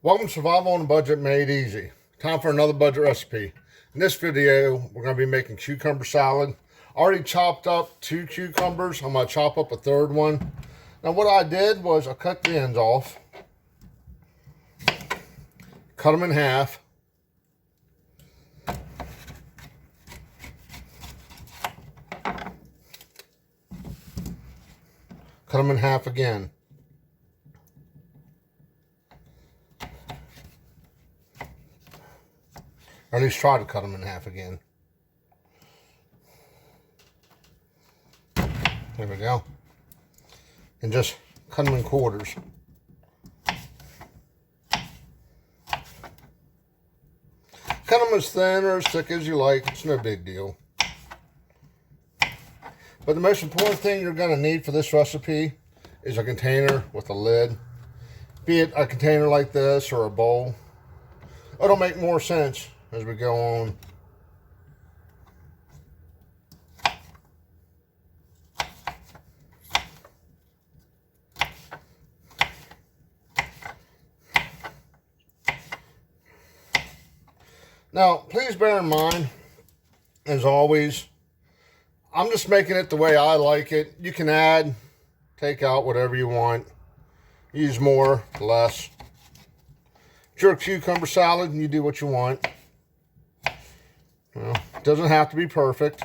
Welcome to Survival on a Budget Made Easy. Time for another budget recipe. In this video, we're going to be making cucumber salad. Already chopped up 2 cucumbers. I'm going to chop up a third one. Now what I did was I cut the ends off. Cut them in half. Cut them in half again. Or at least try to cut them in half again. There we go. And just cut them in quarters. Cut them as thin or as thick as you like. It's no big deal. But the most important thing you're going to need for this recipe is a container with a lid. Be it a container like this or a bowl. It'll make more sense as we go on. Now, please bear in mind, as always, I'm just making it the way I like it. You can add, take out whatever you want. Use more, less. If you're a cucumber salad, you do what you want. Well, it doesn't have to be perfect.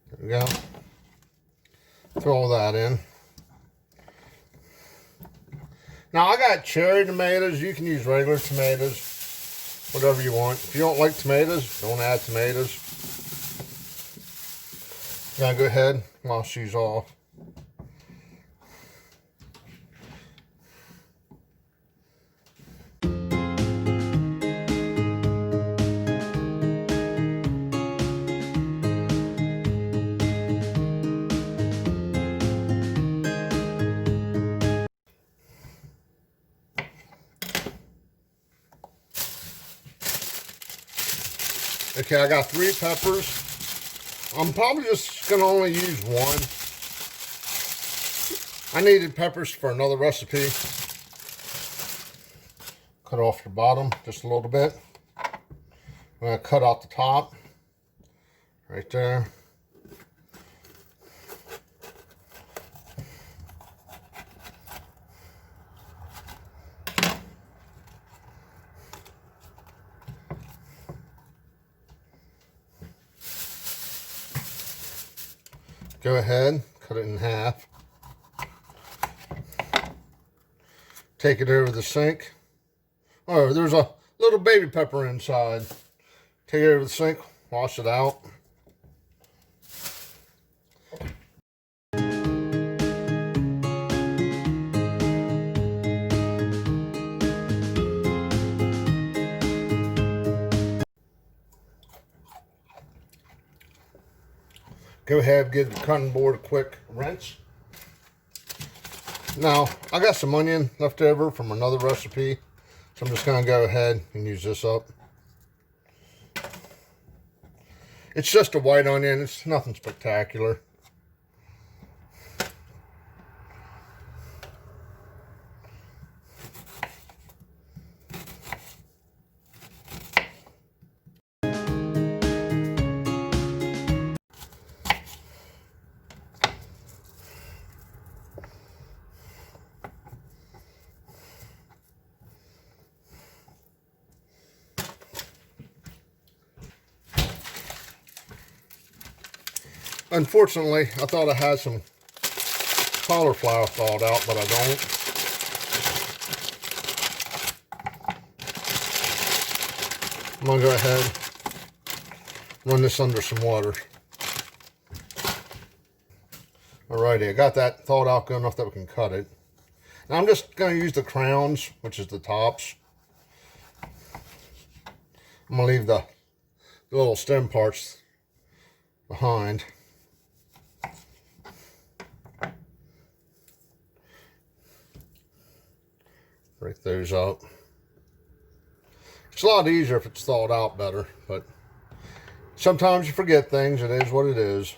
There we go. Throw all that in. Now I got cherry tomatoes. You can use regular tomatoes, whatever you want. If you don't like tomatoes, don't add tomatoes. I'm gonna go ahead and wash these off. Okay, I got 3 peppers. I'm probably just gonna only use 1. I needed peppers for another recipe. Cut off the bottom just a little bit. I'm gonna cut out the top. Right there. Go ahead, cut it in half. Take it over the sink. Oh, there's a little baby pepper inside. Take it over the sink, wash it out. Go ahead, give the cutting board a quick rinse. Now, I got some onion left over from another recipe, so I'm just going to go ahead and use this up. It's just a white onion, it's nothing spectacular. Unfortunately, I thought I had some cauliflower thawed out, but I don't. I'm going to go ahead and run this under some water. Alrighty, I got that thawed out good enough that we can cut it. Now I'm just going to use the crowns, which is the tops. I'm going to leave the little stem parts behind. those up. It's a lot easier if it's thawed out better, but sometimes you forget things. It is what it is.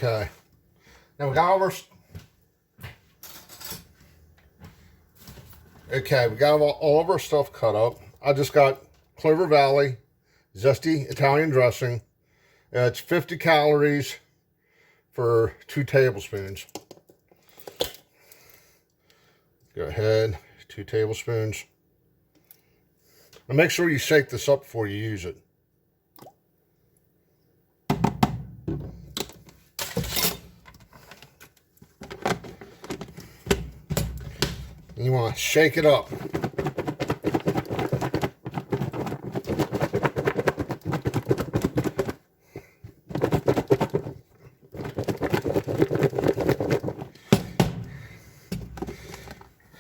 Okay, now we got all our, all of our stuff cut up. I just got Clover Valley Zesty Italian dressing. It's 50 calories for 2 tablespoons. Go ahead, 2 tablespoons. And make sure you shake this up before you use it. You want to shake it up.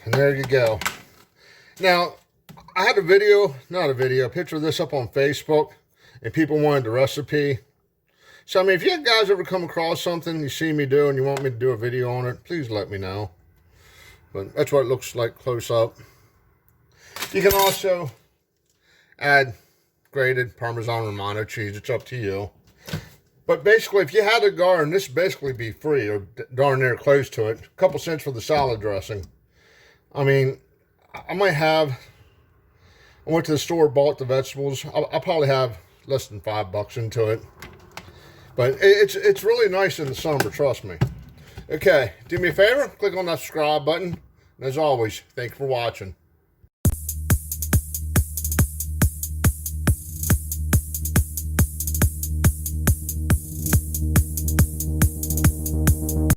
And there you go. Now, I had a picture of this up on Facebook, and people wanted the recipe. So, I mean, if you guys ever come across something you see me do and you want me to do a video on it, please let me know. But that's what it looks like close up. You can also add grated Parmesan Romano cheese. It's up to you. But basically, if you had a garden, this would basically be free or darn near close to it. A couple cents for the salad dressing. I mean, I went to the store, bought the vegetables. I'll probably have less than $5 into it. But it's really nice in the summer, trust me. Okay, do me a favor, click on that subscribe button. And as always, thank you for watching.